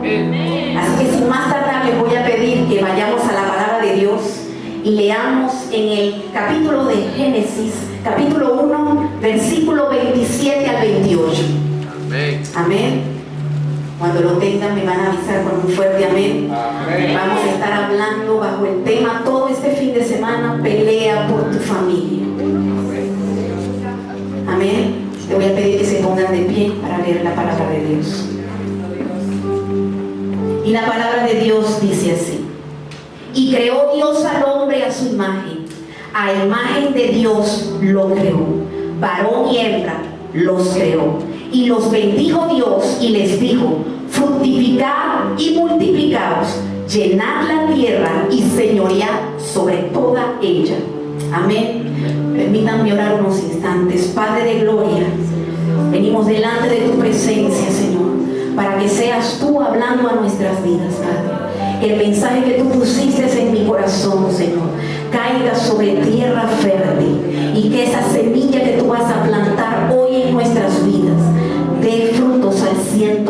Así que sin más tardar les voy a pedir que vayamos a la palabra de Dios y leamos en el capítulo de Génesis, capítulo 1, versículo 27 al 28. Amén. Amén. Cuando lo tengan me van a avisar con un fuerte amén. Amén. Vamos a estar hablando bajo el tema todo este fin de semana: pelea por tu familia. Amén. Le voy a pedir que se pongan de pie para leer la palabra de Dios. Y la palabra de Dios dice así: y creó Dios al hombre a su imagen, a imagen de Dios lo creó, varón y hembra los creó. Y los bendijo Dios y les dijo: fructificad y multiplicaos, llenad la tierra y señoread sobre toda ella. Amén. Permítanme orar unos instantes. Padre de gloria, venimos delante de tu presencia, Señor, para que seas tú hablando a nuestras vidas, Padre. Que el mensaje que tú pusiste en mi corazón, Señor, caiga sobre tierra fértil, y que esa semilla que tú vas a plantar hoy en nuestras vidas dé frutos al 100%.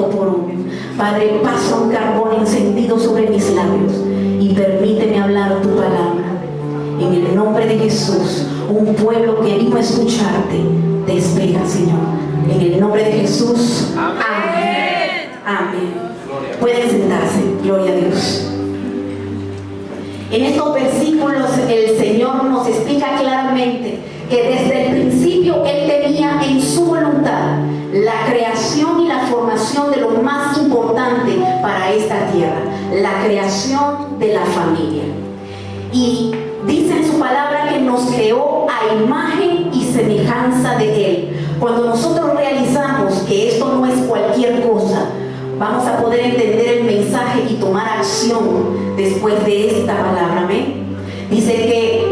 Padre, pasa un carbón encendido sobre mis labios y permíteme hablar tu palabra. En el nombre de Jesús, un pueblo que vino a escucharte te espera, Señor. En el nombre de Jesús. Amén. Amén. Pueden sentarse. Gloria a Dios. En estos versículos el Señor nos explica claramente que desde el principio Él tenía en su voluntad la creación y la formación de lo más importante para esta tierra: la creación de la familia. Y dice en su palabra que nos creó a imagen y semejanza de Él. Cuando nosotros realizamos que esto no es cualquier cosa, vamos a poder entender el mensaje y tomar acción después de esta palabra. Amén. Dice que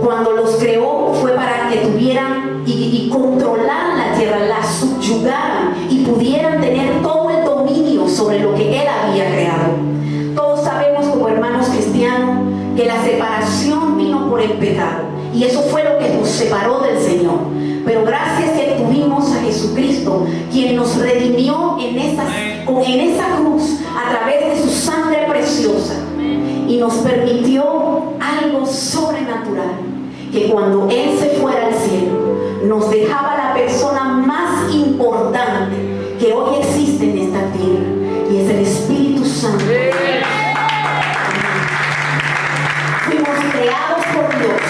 cuando los creó fue para que tuvieran y controlaran la tierra, la subyugaran y pudieran tener todo el dominio sobre lo que Él había creado. Todos sabemos, como hermanos cristianos, que la separación vino por el pecado, y eso fue lo que nos separó del Señor. Pero gracias que tuvimos a Jesucristo, quien nos redimió en esa cruz a través de su sangre preciosa, y nos permitió algo sobrenatural: que cuando Él se fuera al cielo, nos dejaba la persona más importante que hoy existe en esta tierra, y es el Espíritu Santo. Fuimos creados por Dios,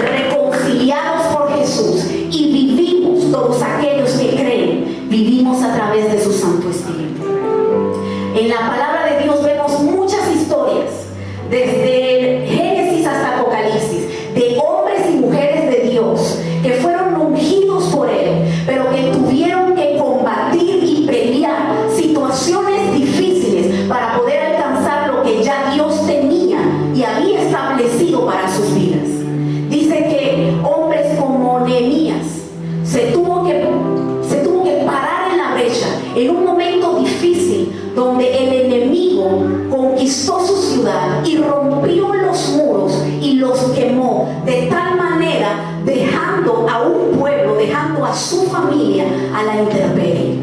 reconciliados por Jesús, y vivimos, todos aquellos que creen, vivimos a través de su Santo Espíritu. En la palabra de Dios vemos muchas historias, desde Génesis hasta Apocalipsis, de hombres y mujeres de Dios que fueron ungidos por Él, pero que tuvieron que combatir y pelear situaciones difíciles para poder alcanzar lo que ya Dios tenía y había establecido para sus vidas. Dice que hombres como Nehemías se tuvo que parar en la brecha en un momento difícil, donde el enemigo conquistó su ciudad y rompió los muros y los quemó de tal manera, dejando a un pueblo, dejando a su familia a la intemperie.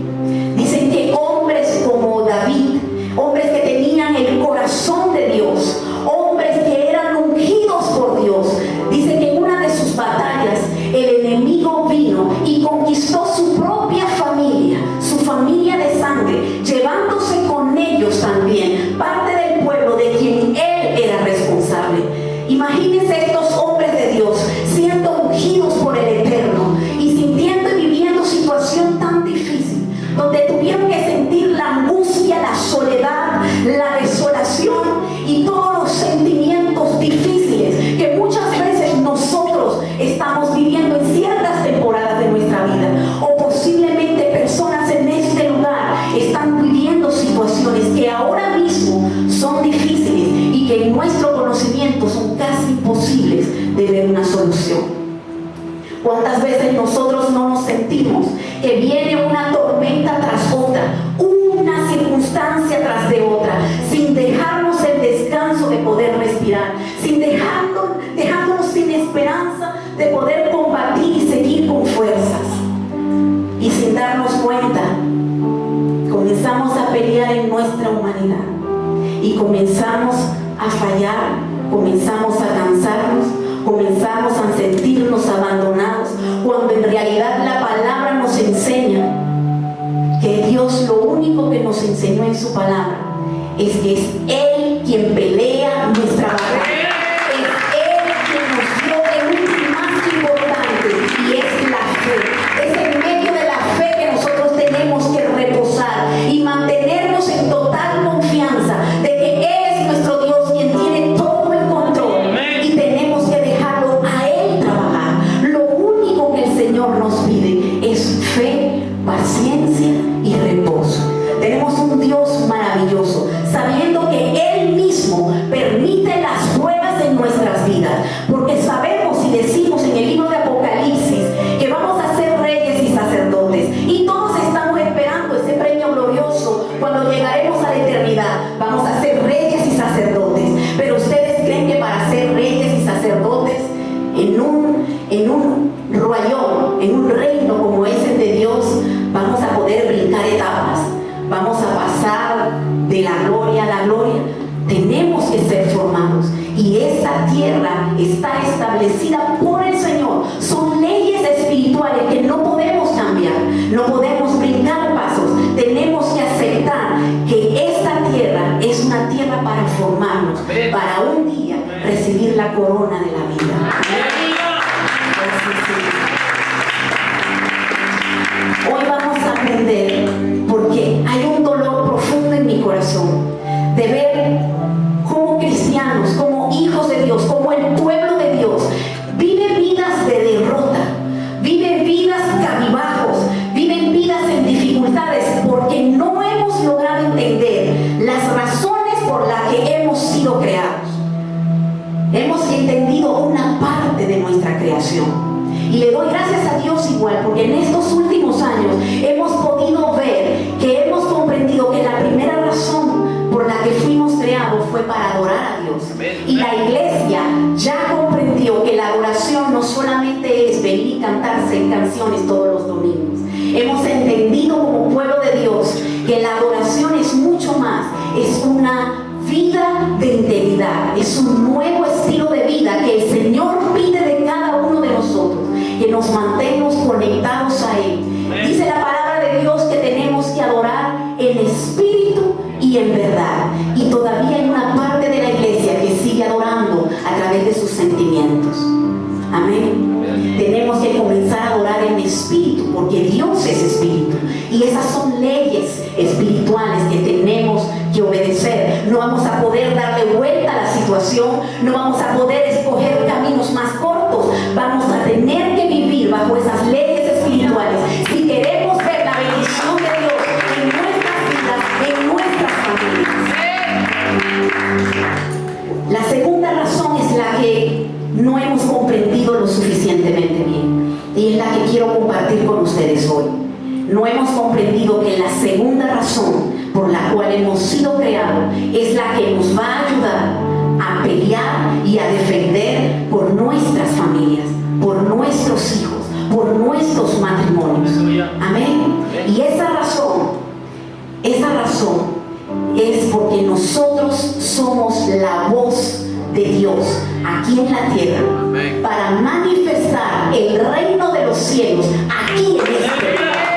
Dicen que hombres como David, hombres que tenían el corazón de Dios, hombres que eran ungidos por Dios, dice que en una de sus batallas el enemigo vino y conquistó su propia familia, su familia de sangre, llevándose con ellos también parte del pueblo de quien él era responsable. Imagínense estos hombres de Dios siendo ungidos por el Eterno y sintiendo y viviendo situación tan difícil, donde tuvieron que sentir la angustia, la soledad, la desolación y todos los sentimientos difíciles que muchas veces nosotros estamos viviendo en ciertas temporadas de nuestra vida, o posiblemente personas en este lugar están viviendo situaciones que ahora mismo son difíciles y que en nuestro conocimiento son casi imposibles de ver una solución. ¿Cuántas veces nosotros no nos sentimos que viene una tormenta tras otra, una circunstancia tras de otra, sin dejarnos el descanso de poder respirar, dejándonos sin esperanza de poder combatir y seguir con fuerzas? Y sin darnos cuenta, comenzamos a pelear en nuestra humanidad. y comenzamos a fallar, comenzamos a cansarnos, comenzamos a sentirnos abandonados, cuando en realidad la palabra nos enseña que Dios lo único que nos enseñó en su palabra es que es Él quien pelea nuestra batalla. Es Él quien nos dio el último más importante, y es la fe. Es en medio de la fe que nosotros tenemos que reposar y mantenernos en total confianza de que Él es nuestro Dios, quien tiene todo el control, y tenemos que dejarlo a Él trabajar. Lo único que el Señor nos pide es fe, paciencia y reposo. Tenemos un Dios maravilloso, sabiendo que Él mismo permite las pruebas en nuestras vidas, porque sabemos y decimos en el libro de Apocalipsis que vamos a ser reyes y sacerdotes, y todos estamos esperando ese premio glorioso cuando llegaremos a la eternidad. Vamos a ser reyes y sacerdotes. Pero ustedes creen que para ser reyes y sacerdotes en un royaume, en un reino como es el de Dios, vamos a poder brincar etapas, vamos a pasar de la gloria a la gloria? Tenemos que ser formados, y esta tierra está establecida por el Señor. Son leyes espirituales que no podemos cambiar, no podemos brincar pasos. Tenemos que aceptar que esta tierra es una tierra para formarnos, para un día recibir la corona de la vida. Hoy vamos a aprender, porque hay un dolor profundo en mi corazón de ver cómo cristianos, como hijos de Dios, como el pueblo de Dios, viven vidas de derrota, viven vidas cabizbajos, viven vidas en dificultades, porque no hemos logrado entender las razones por las que hemos sido creados. Hemos entendido una parte de nuestra creación. Y le doy gracias a Dios igual, porque en estos últimos años hemos podido ver que hemos comprendido que la primera razón por la que fuimos creados fue para adorar a Dios. Y la iglesia ya comprendió que la adoración no solamente es venir y cantarse canciones todos los domingos. Hemos entendido como pueblo de Dios que la adoración es mucho más, es una vida de integridad, es un nuevo estilo de vida que el Señor pide de cada uno de nosotros, que nos mantengamos conectados a Él. Dice la palabra de Dios que tenemos que adorar en espíritu y en verdad, y todavía hay una parte de la iglesia que sigue adorando a través de sus sentimientos. Amén. Tenemos que comenzar a adorar en espíritu, porque Dios es espíritu, y esas son leyes espirituales que tenemos que obedecer. No vamos a poder darle vuelta a la situación, no vamos a poder escoger caminos más cortos. Vamos a tener que vivir bajo esas leyes espirituales si queremos ver la bendición de Dios en nuestras vidas, en nuestras familias. La segunda razón es la que no hemos comprendido lo suficientemente bien, y es la que quiero compartir con ustedes hoy. No hemos comprendido que la segunda razón por la cual hemos sido creados es la que nos va a ayudar a pelear y a defender por nuestras familias, por nuestros hijos, por nuestros matrimonios. Amén. Y esa razón es porque nosotros somos la voz de Dios aquí en la tierra, para manifestar el reino de los cielos aquí en este lugar.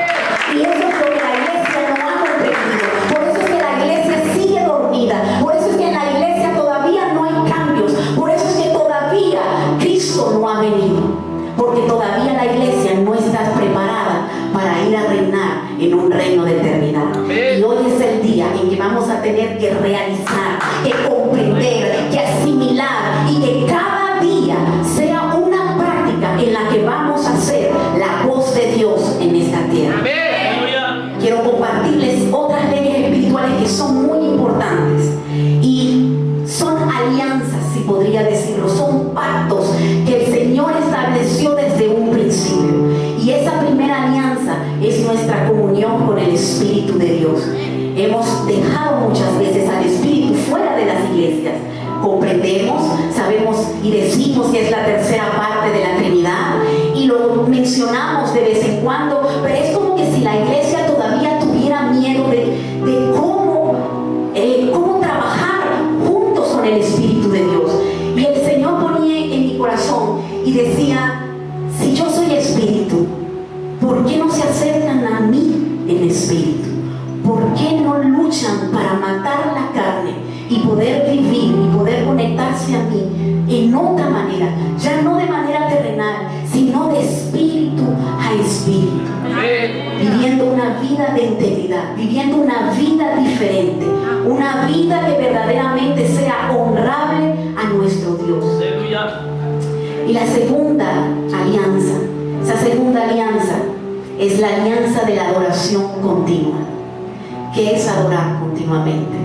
Y eso es lo que la iglesia no ha comprendido. Por eso es que la iglesia sigue dormida. Por eso es que en la iglesia todavía no hay cambios. Por eso es que todavía Cristo no ha venido. Porque todavía la iglesia no está preparada para ir a reinar en un reino de eternidad. Y hoy es el día en que vamos a tener que realizar, que comprender, que asimilar, y que cada día sea una práctica en la que vamos a ser la voz de Dios en esta tierra. Quiero compartirles otras leyes espirituales que son muy importantes, y son alianzas, si podría decirlo, son pactos que el Señor estableció desde un principio. Y esa primera alianza es nuestra comunión con el Espíritu de Dios. Hemos dejado muchas veces al Espíritu fuera de las iglesias. Comprendemos, sabemos y decimos que es la tercera parte de la Trinidad, y lo mencionamos de vez en cuando, pero es como que si la iglesia todavía tuviera miedo de cómo trabajar y decía, si yo soy espíritu, ¿por qué no se acercan a mí en espíritu? ¿Por qué no luchan para matar la carne y poder vivir y poder conectarse a mí en otra manera? Ya no de manera terrenal, sino de espíritu a espíritu. Viviendo una vida de integridad, viviendo una vida diferente, una vida que verdaderamente sea honrable a nuestro Dios. Y la segunda alianza, esa segunda alianza es la alianza de la adoración continua. ¿Qué es adorar continuamente?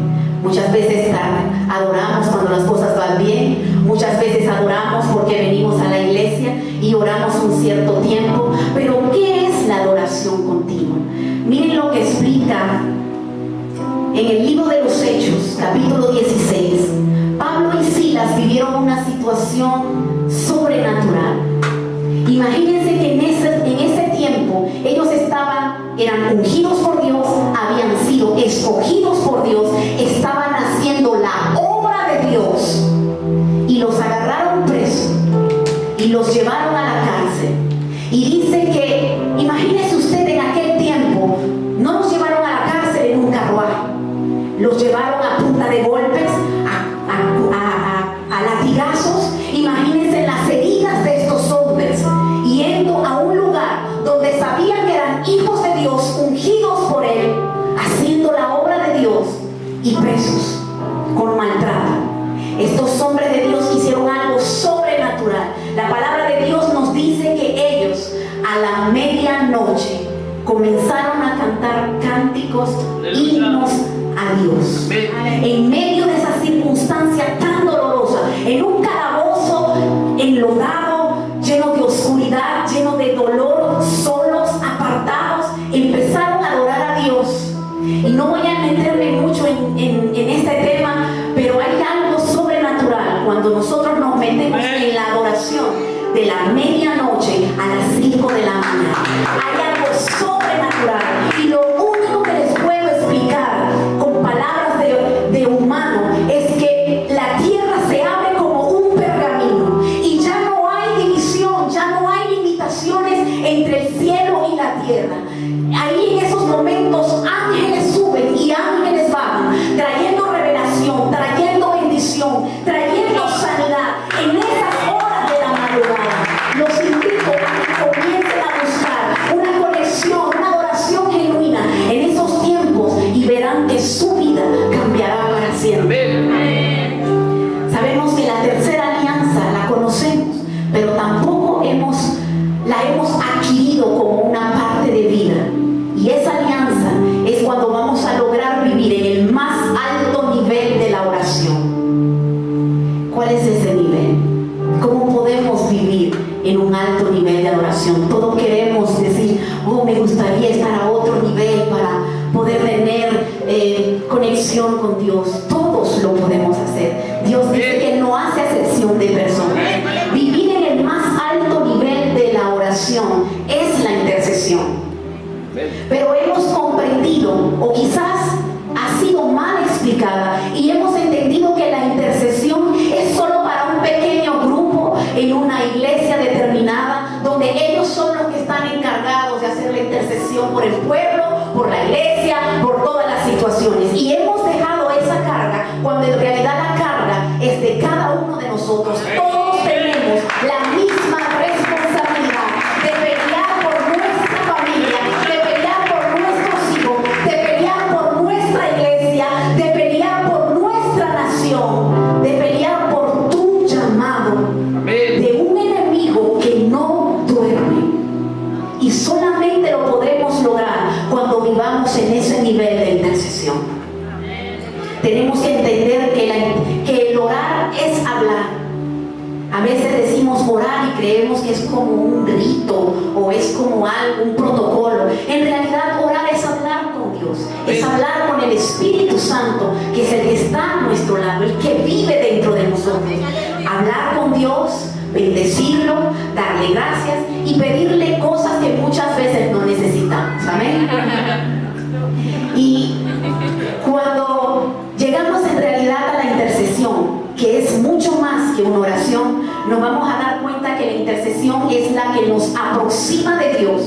Muchas veces adoramos cuando las cosas van bien, muchas veces adoramos porque venimos a la iglesia y oramos un cierto tiempo, pero ¿qué es la adoración continua? Miren lo que explica en el libro de los Hechos, capítulo 16. Pablo y Silas vivieron una situación sobrenatural. Imagínense que en ese tiempo ellos eran ungidos por Dios, habían sido escogidos por Dios, estaban haciendo la obra de Dios y los agarraron presos y los llevaron a la cárcel. Y dice que, imagínese usted, en aquel tiempo no los llevaron a la cárcel en un carruaje, los llevaron a punta de golpes, a latigazos. Imagínense las heridas de estos hombres yendo a un lugar donde sabían que eran hijos de Dios, ungidos por Él, haciendo la obra de Dios, y presos con maltrato. Estos hombres de Dios hicieron algo sobrenatural. La palabra de Dios nos dice que ellos a la medianoche comenzaron a cantar cánticos, himnos a Dios. En medio de esa circunstancia tan dolorosa, en un calabozo enlodado, lleno de oscuridad, lleno de dolor, solos, apartados, empezaron a adorar a Dios. Y no voy a meterme mucho en este tema, pero hay algo sobrenatural cuando nosotros nos metemos en la adoración de la medianoche a las 5 de la mañana. Hay algo sobrenatural, y lo único que les puedo explicar con palabras de humano es que la tierra se abre como un pergamino y ya no hay división, ya no hay limitaciones entre el cielo y la tierra. Ahí en esos momentos ángeles suben y ángeles bajan, trayendo revelación, trayendo bendición, trayendo sanidad en esas horas de la madrugada. Los invito a que comiencen a buscar una conexión, una adoración genuina en esos tiempos, y verán que su vida cambiará para siempre. Sabemos que la tercera alianza la conocemos, pero tampoco la hemos adquirido como una parte de vida. Y esa alianza es cuando vamos a lograr vivir en el más alto nivel de la oración. ¿Cuál es ese nivel? ¿Cómo podemos vivir en un alto nivel de adoración? Todos queremos decir, me gustaría estar a otro nivel para poder tener conexión con Dios. Todos lo podemos hacer. Dios dice que no hace acepción de personas. Vivir en el más alto nivel de la oración es la intercesión. Pero hemos comprendido, o quizás ha sido mal explicada, y hemos entendido que la intercesión es solo para un pequeño grupo en una iglesia determinada, donde ellos son los que están encargados de hacer la intercesión por el pueblo, por la iglesia, por todas las situaciones. Y hemos dejado esa carga, cuando en realidad la carga es de cada uno de nosotros. Todos tenemos la misma responsabilidad de pelear por nuestra familia, de pelear por nuestros hijos, de pelear por nuestra iglesia, de pelear por nuestra nación, de pelear por tu llamado. De un enemigo que no duerme. Y solamente lo podremos lograr cuando vivamos en ese nivel de intercesión. Tenemos que entender que el orar es hablar. A veces decimos orar y creemos que es como un rito o es como un protocolo. En realidad orar es hablar con Dios, es hablar con el Espíritu Santo, que es el que está a nuestro lado, el que vive dentro de nosotros. Hablar con Dios, bendecirlo, darle gracias y pedirle cosas que muchas veces no necesitamos. Amén. Y cuando llegamos en realidad a la intercesión, que es mucho más que una oración, nos vamos a dar cuenta cuenta que la intercesión es la que nos aproxima de Dios,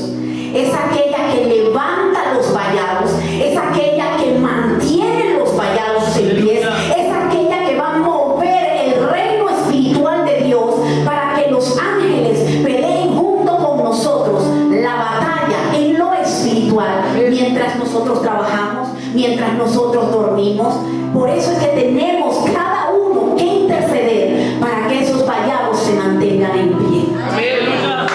es aquella que levanta los vallados, es aquella que mantiene los vallados en pie, es aquella que va a mover el reino espiritual de Dios para que los ángeles peleen junto con nosotros la batalla en lo espiritual mientras nosotros trabajamos, mientras nosotros dormimos. Por eso es que tenemos cada uno que interceder para que esos vallados se mantengan en pie.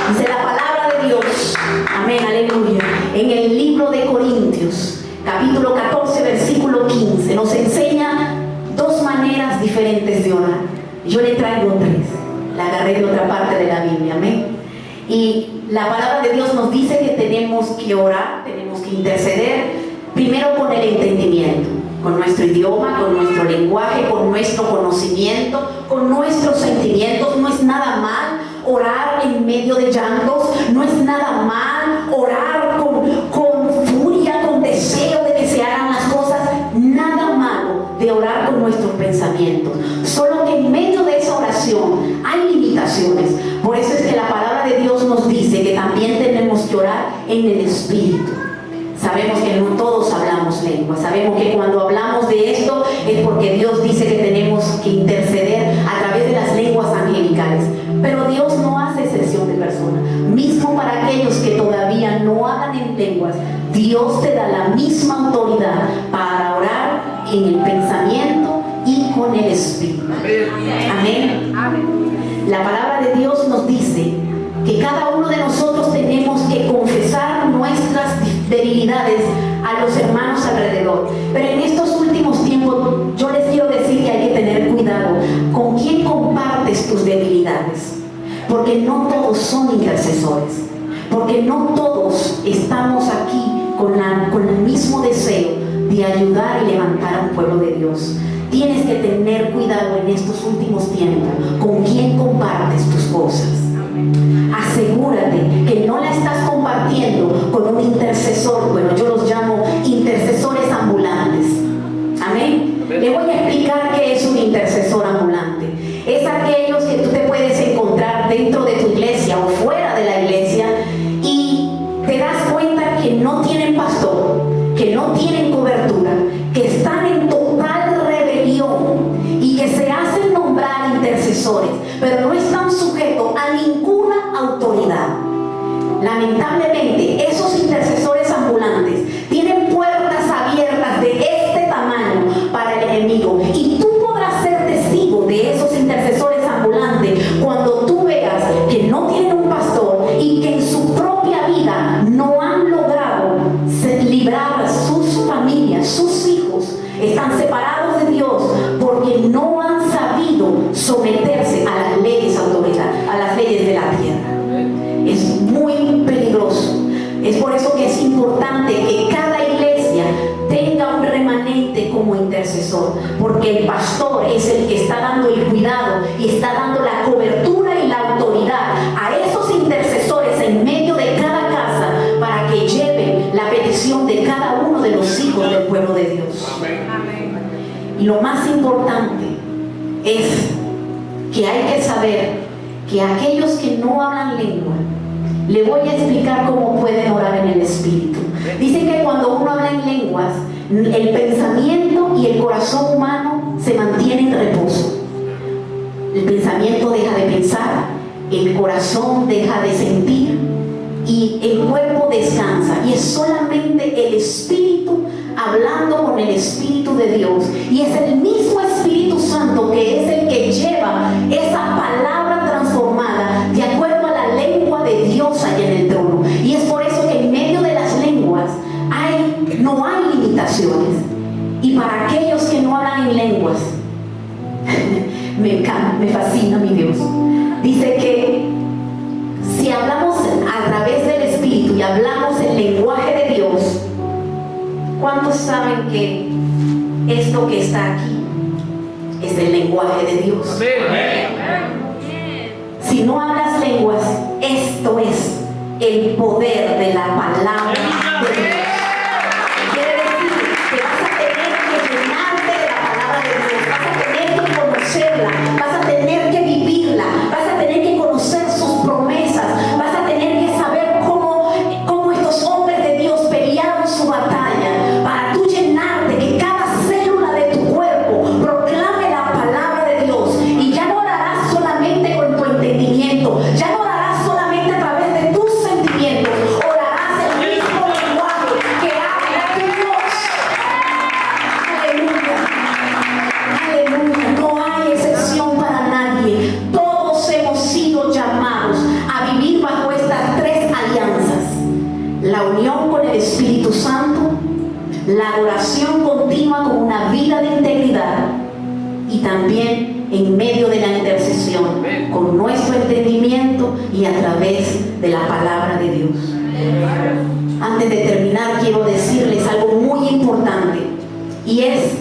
Dice la palabra de Dios, amén, aleluya, en el libro de Corintios, capítulo 14, versículo 15, nos enseña dos maneras diferentes de orar. Yo le traigo tres, la agarré de otra parte de la Biblia, amén. Y la palabra de Dios nos dice que tenemos que orar, tenemos que interceder, primero con el entendimiento, con nuestro idioma, con nuestro lenguaje, con nuestro conocimiento, con nuestros sentimientos. No es nada mal orar en medio de llantos, no es nada mal orar con furia, con deseo de que se hagan las cosas, nada malo de orar con nuestros pensamientos. Solo que en medio de esa oración hay limitaciones. Por eso es que la palabra de Dios nos dice que también tenemos que orar en el Espíritu. Sabemos que no todos hablamos lengua, sabemos que cuando hablamos de esto es porque Dios dice que tenemos que interceder a través de las lenguas angelicales, pero Dios no hace excepción de personas. Mismo para aquellos que todavía no hablan en lenguas, Dios te da la misma autoridad para orar en el pensamiento y con el Espíritu. Amén. La palabra de Dios nos dice que cada uno de nosotros tenemos que confesar nuestras debilidades a los hermanos alrededor. Pero en estos últimos tiempos yo les quiero decir que hay que tener cuidado con quién compartes tus debilidades, porque no todos son intercesores, porque no todos estamos aquí con el mismo deseo de ayudar y levantar a un pueblo de Dios. Tienes que tener cuidado en estos últimos tiempos con quién compartes tus cosas. Asegúrate que no la estás compartiendo con un intercesor. Bueno, yo los llamo intercesores ambulantes. Amén. Le voy a explicar qué es un intercesor ambulante. Es aquellos que tú te puedes encontrar dentro de tu iglesia o fuera de la iglesia y te das cuenta que no tienen pastor, que no tienen cobertura, que están en total rebelión y que se hacen nombrar intercesores, pero no están sujetos a ninguna autoridad. Lamentablemente, esos intercesores ambulantes tienen puertas abiertas de este tamaño para el enemigo, y tú podrás ser testigo de esos intercesores ambulantes cuando tú veas que no tienen un pastor y que en su propia vida no han logrado librar sus familias, sus hijos están separados de Dios porque no han sabido someterse a las leyes autoridad, a las leyes de la tierra. Es muy peligroso. Es por eso que es importante que cada iglesia tenga un remanente como intercesor, porque el pastor es el que está dando el cuidado y está dando la cobertura y la autoridad a esos intercesores en medio de cada casa para que lleven la petición de cada uno de los hijos del pueblo de Dios. Amén. Y lo más importante es que hay que saber que aquellos que no hablan lengua, le voy a explicar cómo pueden orar en el Espíritu. Dicen que cuando uno habla en lenguas, el pensamiento y el corazón humano se mantienen en reposo. El pensamiento deja de pensar, el corazón deja de sentir y el cuerpo descansa, y es solamente el Espíritu hablando con el Espíritu de Dios, y es el mismo Espíritu Santo que es el que lleva esa palabra transformada de acuerdo a la lengua de Dios allá en el trono. Y es por eso que en medio de las lenguas no hay limitaciones. Y para aquellos que no hablan en lenguas, me encanta, me fascina mi Dios. Dice que si hablamos a través del Espíritu y hablamos el lenguaje de Dios, ¿cuántos saben que esto que está aquí es el lenguaje de Dios? Si no hablas lenguas, esto es el poder de la palabra de Dios. Quiere decir que vas a tener que llenarte de la palabra de Dios, vas a tener que conocerla, vas a tener que vivirla, vas a tener que conocer sus y también en medio de la intercesión, con nuestro entendimiento y a través de la palabra de Dios. Antes de terminar, quiero decirles algo muy importante, y es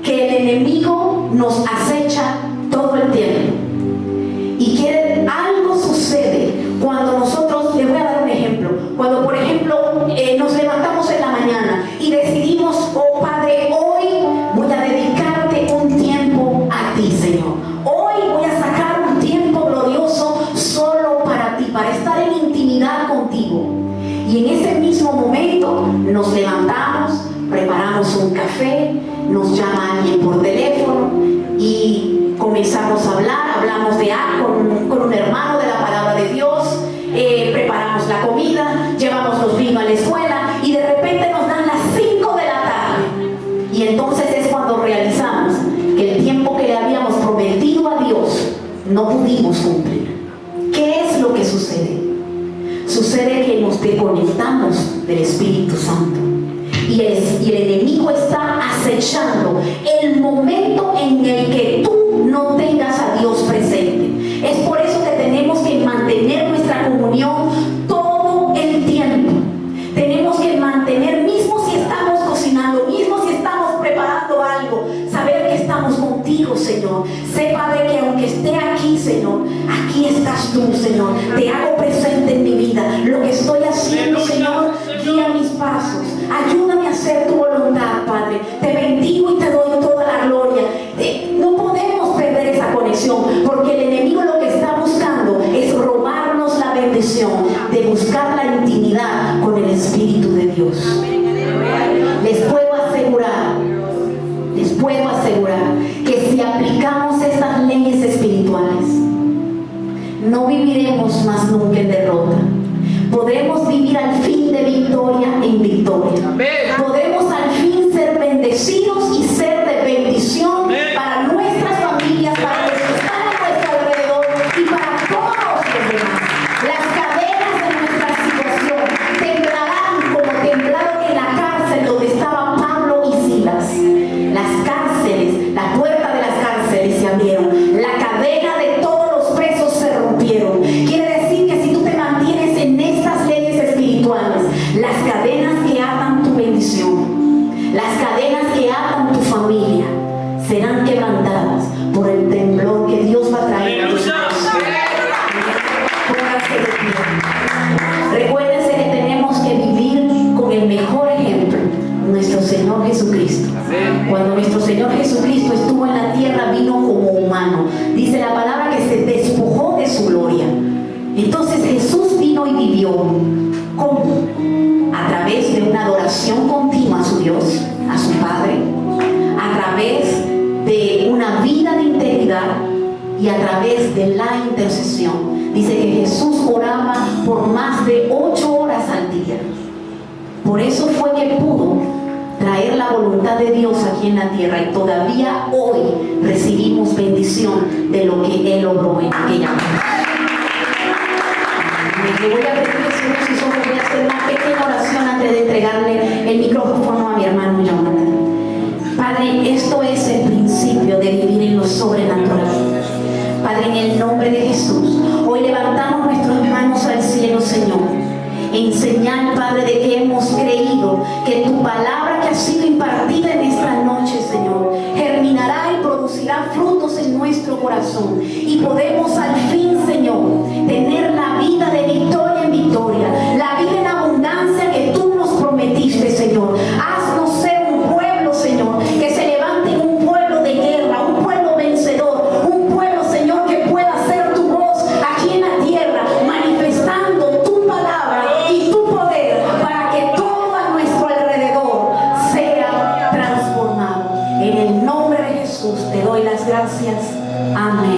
que el enemigo nos acecha todo el tiempo. Y quiere, algo sucede cuando nosotros, les voy a dar un ejemplo, cuando por ejemplo nos levantamos en la mañana y decidimos, oh Padre, hoy voy a dedicarte un tiempo a ti, Señor. Hoy voy a sacar un tiempo glorioso solo para ti, para estar en intimidad contigo. Y en ese mismo momento nos levantamos, preparamos un café, nos llama alguien por teléfono y comenzamos a hablar, hablamos con un hermano de la palabra de Dios, preparamos la comida, llevamos los niños a la escuela y de repente nos dan las 5 de la tarde. Y entonces es cuando realizamos que el tiempo que le habíamos prometido a Dios no pudimos cumplir. ¿Qué es lo que sucede? Sucede que nos desconectamos del Espíritu Santo. Y el enemigo está acechando el momento en el que tú no tengas a Dios presente. Es por eso que tenemos que mantener nuestra comunión todo el tiempo. Tenemos que mantener, mismo si estamos cocinando, mismo si estamos preparando algo, saber que estamos contigo, Señor. Sé, Padre, que aunque esté aquí, Señor, aquí estás tú, Señor. Te hago presente en mi vida. Lo que estoy haciendo, Señor, guía mis pasos. Ayúdame a hacer tu voluntad, Padre. Te bendigo y te doy toda la gloria. No podemos perder esa conexión, porque el enemigo lo que está buscando es robarnos la bendición de buscar la intimidad con el Espíritu de Dios. Les puedo asegurar que si aplicamos estas leyes espirituales, no viviremos más nunca en derrota. Podremos vivir al fin de victoria en victoria. Podemos al fin ser bendecidos y ser de bendición para nuestras familias, para los que están a nuestro alrededor y para todos los demás. Las cadenas de nuestra situación temblarán como temblaron en la cárcel donde estaban Pablo y Silas. Las cárceles, la puerta de las cárceles se abrieron. La cadena de todos los presos se rompieron. Quiere decir que si tú te mantienes en estas leyes espirituales, las cadenas que atan tu bendición, las cadenas que atan tu familia, serán quebrantadas por el temblor que Dios va a traer. Pónganse de pie. Recuérdense que tenemos que vivir con el mejor ejemplo, nuestro Señor Jesucristo. Cuando nuestro Señor Jesucristo estuvo en la tierra, vino como humano. Dice la palabra que se despojó de su gloria. Entonces Jesús vino y vivió. ¿Cómo? A través de una adoración continua a su Dios, a su Padre, a través de una vida de integridad y a través de la intercesión. Dice que Jesús oraba por más de 8 horas al día. Por eso fue que pudo traer la voluntad de Dios aquí en la tierra, y todavía hoy recibimos bendición de lo que Él obró en aquella noche. Le voy a pedir que si voy a hacer una pequeña oración antes de entregarle el micrófono a mi hermano Jonathan. Padre, esto es el principio de vivir en lo sobrenatural. Padre, en el nombre de Jesús, hoy levantamos nuestras manos al cielo, Señor, en señal, Padre, de que hemos creído que tu palabra que ha sido impartida en esta noche, Señor, germinará y producirá frutos en nuestro corazón, y podemos al fin, Señor, tener la vida de victoria en victoria, la vida en abundancia que tú nos prometiste, Señor. Haznos ser un pueblo, Señor, que se levante en un pueblo de guerra, un pueblo vencedor, un pueblo, Señor, que pueda ser tu voz aquí en la tierra, manifestando tu palabra y tu poder para que todo a nuestro alrededor sea transformado. En el nombre de Jesús te doy las gracias. Amén.